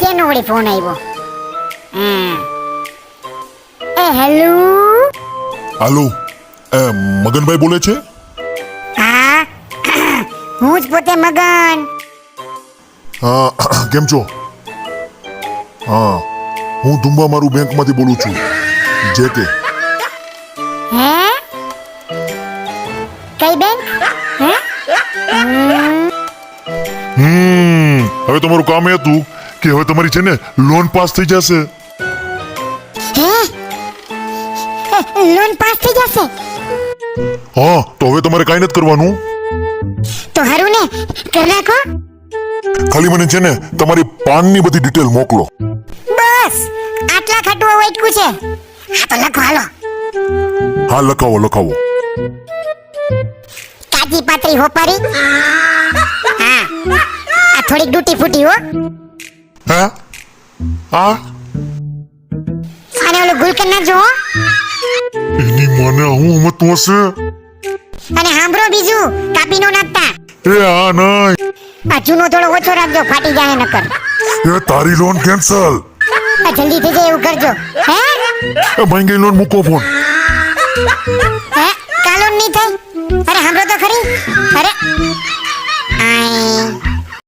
કેનો વળી ફોન આવ્યો? એ હેલો. હાલો, મગનભાઈ બોલે છે? હા, હું જ પોતે મગન. હા, કેમ છો? હા, હું ધુંબા મારું બેંકમાંથી બોલું છું, જે કે. હે? કઈ બેંક? હે? હવે તમારું કામ એ હતું કે હવે તમારી છે ને લોન પાસ થઈ જશે. હે? લોન પાસ થઈ જશે? હા, તો હવે તમારે કાંઈ નથી કરવાનું. તો હારું ને, કરી નાખો. ખાલી મને છે ને તમારી પાનની બધી ડિટેલ મોકલો. બસ આટલા ખાટું વાટકું છે. હા તો લખો હાલો. હા, લખાવો. કાચી પાતરી હોપારી. હા, આ થોડીક ડૂટી ફૂટી હો. હે? હા? અને ઓલું ગુલકન નાખજો હો. એની મને હું મતું હશે. અને સાંભળો બીજું, કાપી નો નાખતા. એ હા નહીં. આ જૂનો થોડો ઓછો રાખજો, ફાટી જાય નકર. એ તારી લોન કેન્સલ. આ જલ્દી થઈ જાય એવું કરજો. હે? એ ભાઈ લોન મૂકો ફોન. હે? કાલો નહીં થાય. અરે સાંભળો તો ખરી. અરે આય